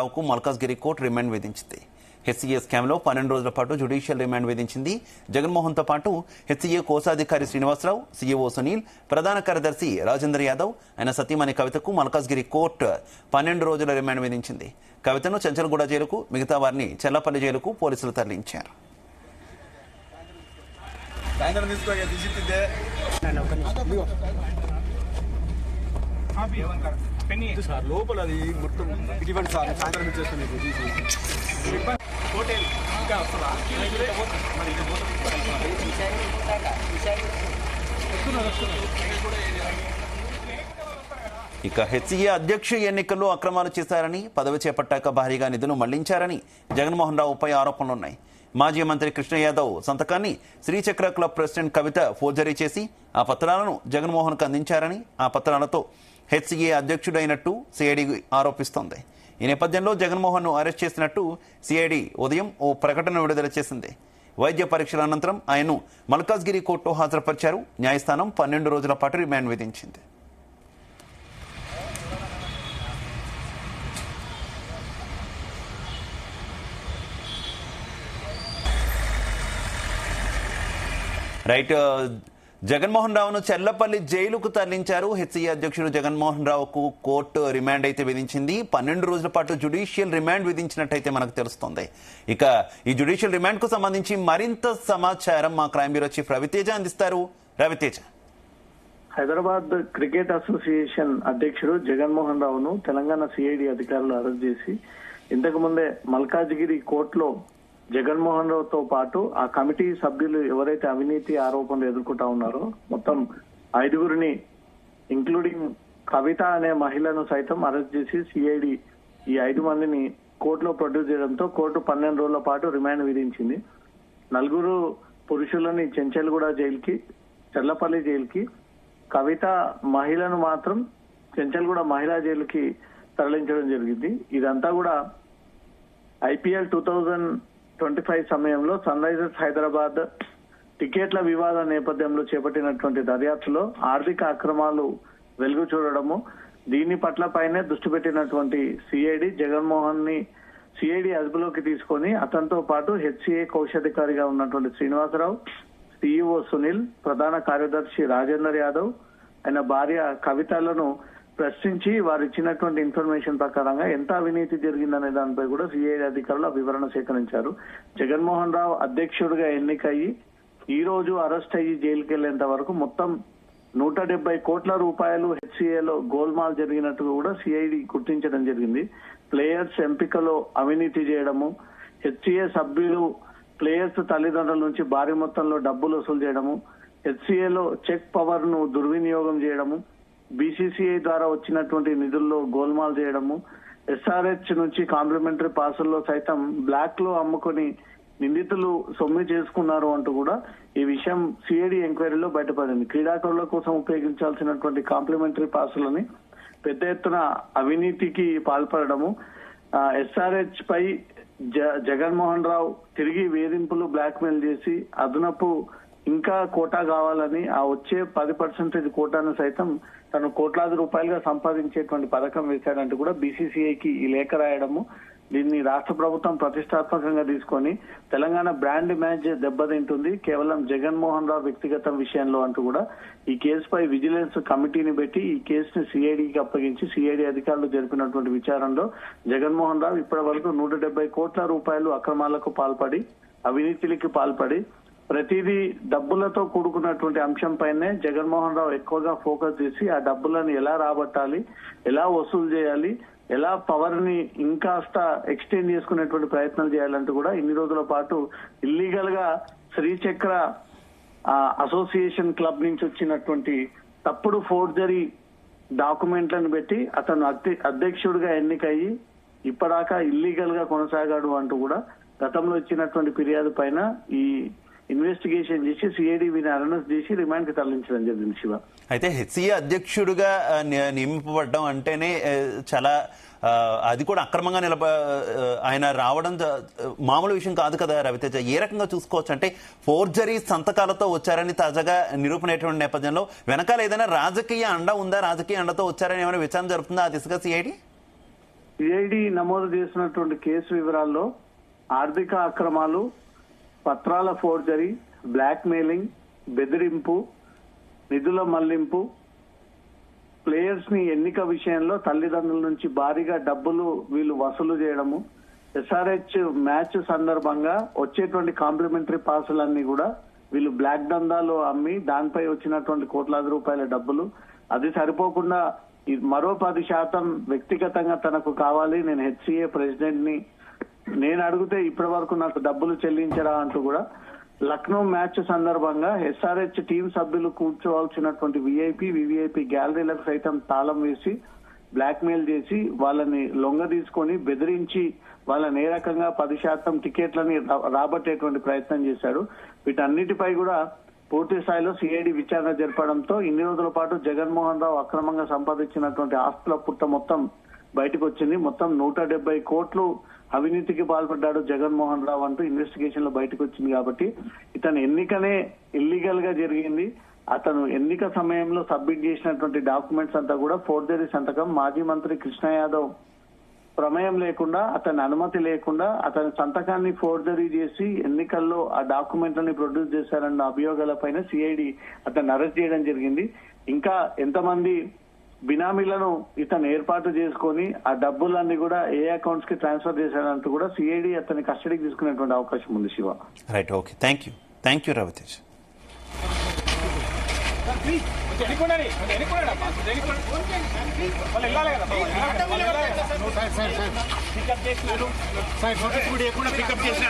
రావుకు Malkajgiri court remand విధించింది. HCA స్కామ్లో 12 రోజుల పాటు జ్యుడిషియల్ రిమాండ్ విధించింది. జగన్మోహన్తో పాటు హెచ్సీఏ కోశాధికారి శ్రీనివాసరావు, సీఈఓ సునీల్, ప్రధాన కార్యదర్శి రాజేందర్ యాదవ్, ఆయన సతీమణి కవితకు మల్కాజ్గిరి కోర్టు 12 రోజుల రిమాండ్ విధించింది. కవితను చెంచల్గూడ జైలుకు, మిగతా వారిని చెల్లపల్లి జైలుకు పోలీసులు తరలించారు. లోపల అది మొత్తం ఇటువంటి సాయంత్రం ఇచ్చేస్తున్నాయి. ఇక హెచ్సీఏ అధ్యక్ష ఎన్నికల్లో అక్రమాలు చేశారని, పదవి చేపట్టాక భారీగా నిధులు మళ్లించారని జగన్మోహన్ రావుపై ఆరోపణలున్నాయి. మాజీ మంత్రి కృష్ణ యాదవ్ సంతకాన్ని శ్రీచక్ర క్లబ్ ప్రెసిడెంట్ కవిత ఫోర్జరీ చేసి ఆ పత్రాలను జగన్మోహన్కు అందించారని, ఆ పత్రాలతో హెచ్సీఏ అధ్యక్షుడైనట్టు సిఐడి ఆరోపిస్తోంది. ఈ నేపథ్యంలో జగన్మోహన్ను అరెస్ట్ చేసినట్టు సిఐడి ఉదయం ఓ ప్రకటన విడుదల చేసింది. వైద్య పరీక్షల అనంతరం ఆయన్ను మల్కాజ్గిరి కోర్టులో హాజరుపరిచారు. న్యాయస్థానం 12 రోజుల పాటు రిమాండ్ విధించింది. రైట్, జగన్మోహన్ రావును చెల్లపల్లి జైలుకు తరలించారు. హెచ్సీఏ అధ్యక్షుడు జగన్మోహన్ రావుకు కోర్టు రిమాండ్ అయితే విధించింది. 12 రోజుల పాటు జ్యుడిషియల్ రిమాండ్ విధించినట్టయితే మనకు తెలుస్తోంది. ఇక ఈ జ్యుడిషియల్ రిమాండ్ కు సంబంధించి మరింత సమాచారం మా క్రైమ్ బ్యూరో చీఫ్ రవితేజ అందిస్తారు. రవితేజ. హైదరాబాద్ క్రికెట్ అసోసియేషన్ అధ్యక్షుడు జగన్మోహన్ రావును తెలంగాణ సిఐడి అధికారులు అరెస్ట్ చేసి ఇంతకు ముందే మల్కాజ్గిరి కోర్టులో జగన్మోహన్ రావుతో పాటు ఆ కమిటీ సభ్యులు ఎవరైతే అవినీతి ఆరోపణలు ఎదుర్కొంటా ఉన్నారో మొత్తం 5గురిని ఇంక్లూడింగ్ కవిత అనే మహిళను సైతం అరెస్ట్ చేసి సిఐడి ఈ 5 మందిని కోర్టులో ప్రొడ్యూస్ చేయడంతో కోర్టు 12 రోజుల పాటు రిమాండ్ విధించింది. 4 పురుషులని చెంచల్గూడ జైలుకి, చెర్లపల్లి జైలుకి, కవిత మహిళను మాత్రం చెంచల్గూడ మహిళా జైలుకి తరలించడం జరిగింది. ఇదంతా కూడా IPL 2025 సమయంలో సన్ రైజర్స్ హైదరాబాద్ టికెట్ల వివాద నేపథ్యంలో చేపట్టినటువంటి దర్యాప్తులో ఆర్థిక అక్రమాలు వెలుగు చూడడము, దీని పట్ల పైనే దృష్టి పెట్టినటువంటి సిఐడి జగన్మోహన్ ని సిఐడి అదుపులోకి తీసుకొని అతనితో పాటు హెచ్సీఏ కోశాధికారిగా ఉన్నటువంటి శ్రీనివాసరావు, సీఈఓ సునీల్, ప్రధాన కార్యదర్శి రాజేందర్ యాదవ్, ఆయన భార్య కవితలను ప్రశ్నించి వారు ఇచ్చినటువంటి ఇన్ఫర్మేషన్ ప్రకారంగా ఎంత అవినీతి జరిగిందనే దానిపై కూడా సిఐడి అధికారులు వివరణ సేకరించారు. జగన్మోహన్ రావు అధ్యక్షుడిగా ఎన్నికయ్యి ఈ రోజు అరెస్ట్ అయ్యి జైలుకి వెళ్లేంత వరకు మొత్తం 170 కోట్ల రూపాయలు హెచ్సీఏలో గోల్మాల్ జరిగినట్టు కూడా సిఐడి గుర్తించడం జరిగింది. ప్లేయర్స్ ఎంపికలో అవినీతి చేయడము, హెచ్సీఏ సభ్యులు ప్లేయర్స్ తల్లిదండ్రుల నుంచి భారీ మొత్తంలో డబ్బులు వసూలు చేయడము, హెచ్సీఏలో చెక్ పవర్ ను దుర్వినియోగం చేయడము, బీసీసీఐ ద్వారా వచ్చినటువంటి నిధుల్లో గోల్మాల్ చేయడము, SRH నుంచి కాంప్లిమెంటరీ పాసుల్లో సైతం బ్లాక్ లో అమ్ముకొని నిందితులు సొమ్ము చేసుకున్నారు అంటూ కూడా ఈ విషయం సిఐడి ఎంక్వైరీలో బయటపడింది. క్రీడాకారుల కోసం ఉపయోగించాల్సినటువంటి కాంప్లిమెంటరీ పాసులని పెద్ద ఎత్తున అవినీతికి పాల్పడము, SRH పై జగన్మోహన్ రావు తిరిగి వేధింపులు బ్లాక్ మెయిల్ చేసి అదనపు ఇంకా కోటా కావాలని ఆ వచ్చే 10% కోటాను సైతం తను కోట్లాది రూపాయలుగా సంపాదించేటువంటి పథకం వేశాడంటూ కూడా బీసీసీఐకి ఈ లేఖ రాయడము, దీన్ని రాష్ట్ర ప్రభుత్వం ప్రతిష్టాత్మకంగా తీసుకొని తెలంగాణ బ్రాండ్ ఇమేజ్ దెబ్బతింటుంది కేవలం జగన్మోహన్ రావు వ్యక్తిగత విషయంలో అంటూ కూడా ఈ కేసుపై విజిలెన్స్ కమిటీని పెట్టి ఈ కేసుని సిఐడికి అప్పగించి సిఐడి అధికారులు జరిపినటువంటి విచారణలో జగన్మోహన్ రావు ఇప్పటి వరకు 170 కోట్ల రూపాయలు అక్రమాలకు పాల్పడి అవినీతికి పాల్పడి ప్రతిదీ డబ్బులతో కూడుకున్నటువంటి అంశం పైనే జగన్మోహన్ రావు ఎక్కువగా ఫోకస్ చేసి ఆ డబ్బులను ఎలా రాబట్టాలి, ఎలా వసూలు చేయాలి, ఎలా పవర్ ని ఇంకాస్త ఎక్స్టెండ్ చేసుకునేటువంటి ప్రయత్నాలు చేయాలంటూ కూడా ఇన్ని రోజుల పాటు ఇల్లీగల్ గా శ్రీచక్ర అసోసియేషన్ క్లబ్ నుంచి వచ్చినటువంటి తప్పుడు ఫోర్జరీ డాక్యుమెంట్లను పెట్టి అతను అధ్యక్షుడిగా ఎన్నికయ్యి ఇప్పటిదాకా ఇల్లీగల్ గా కొనసాగాడు అంటూ కూడా గతంలో ఇచ్చినటువంటి ఫిర్యాదు పైన ఈ ఇన్వెస్టిగేషన్ చేసి సిఐడి అరెస్ట్ చేసి రిమాండ్ కి తరలించడం జరిగింది. శివ, అయితే హెచ్సీఏ అధ్యక్షుడిగా నియమింపబడడం అంటేనే చాలా అది కూడా అక్రమంగా ఆయన రావడం మామూలు విషయం కాదు కదా రవితేజ. ఏ రకంగా చూసుకోవచ్చు అంటే ఫోర్జరీ సంతకాలతో వచ్చారని తాజాగా నిరూపణటువంటి నేపథ్యంలో వెనకాల ఏదైనా రాజకీయ అండ ఉందా, రాజకీయ అండతో వచ్చారని ఏమైనా విచారణ జరుగుతుందా ఆ దిశగా సిఐడి? సిఐడి నమోదు చేసినటువంటి కేసు వివరాల్లో ఆర్థిక అక్రమాలు, పత్రాల ఫోర్జరీ, బ్లాక్ మెయిలింగ్, బెదిరింపు, నిధుల మళ్లింపు, ప్లేయర్స్ ని ఎన్నిక విషయంలో తల్లిదండ్రుల నుంచి భారీగా డబ్బులు వీళ్ళు వసూలు చేయడము, ఎస్ఆర్హెచ్ మ్యాచ్ సందర్భంగా వచ్చేటువంటి కాంప్లిమెంటరీ పాసులన్నీ కూడా వీళ్ళు బ్లాక్ దందాలో అమ్మి దానిపై వచ్చినటువంటి కోట్లాది రూపాయల డబ్బులు, అది సరిపోకుండా మరో 10% వ్యక్తిగతంగా తనకు కావాలి, నేను హెచ్సిఏ ప్రెసిడెంట్ ని, నేను అడిగితే ఇప్పటి వరకు నాకు డబ్బులు చెల్లించరా అంటూ కూడా లక్నో మ్యాచ్ సందర్భంగా ఎస్ఆర్హెచ్ టీం సభ్యులు కూర్చోవాల్సినటువంటి వివిఐపి గ్యాలరీలకు సైతం తాళం వేసి బ్లాక్ మెయిల్ చేసి వాళ్ళని లొంగ తీసుకొని బెదిరించి వాళ్ళని ఏ రకంగా 10% టికెట్లని రాబట్టేటువంటి ప్రయత్నం చేశాడు. వీటన్నిటిపై కూడా పూర్తి స్థాయిలో సిఐడి విచారణ జరపడంతో ఇన్ని రోజుల పాటు జగన్మోహన్ రావు అక్రమంగా సంపాదించినటువంటి ఆస్తుల పుట్ట మొత్తం బయటకు వచ్చింది. మొత్తం 170 కోట్లు అవినీతికి పాల్పడ్డాడు జగన్మోహన్ రావు అంటూ ఇన్వెస్టిగేషన్ లో బయటకు వచ్చింది. కాబట్టి ఇతను ఎన్నికనే ఇల్లీగల్ గా జరిగింది. అతను ఎన్నిక సమయంలో సబ్మిట్ చేసినటువంటి డాక్యుమెంట్స్ అంతా కూడా ఫోర్జరీ సంతకం, మాజీ మంత్రి కృష్ణ యాదవ్ ప్రమేయం లేకుండా, అతని అనుమతి లేకుండా అతని సంతకాన్ని ఫోర్జరీ చేసి ఎన్నికల్లో ఆ డాక్యుమెంట్లని ప్రొడ్యూస్ చేశారన్న అభియోగాలపైన సిఐడి అతన్ని అరెస్ట్ చేయడం జరిగింది. ఇంకా ఎంతమంది బినామీలను ఇతను ఏర్పాటు చేసుకొని ఆ డబ్బులన్నీ కూడా ఏ అకౌంట్స్ కి ట్రాన్స్ఫర్ చేశారంటూ కూడా సిఐడి అతని కస్టడీకి తీసుకునేటువంటి అవకాశం ఉంది. Shiva, right, okay, thank you Ravitej. Pickup చేసిన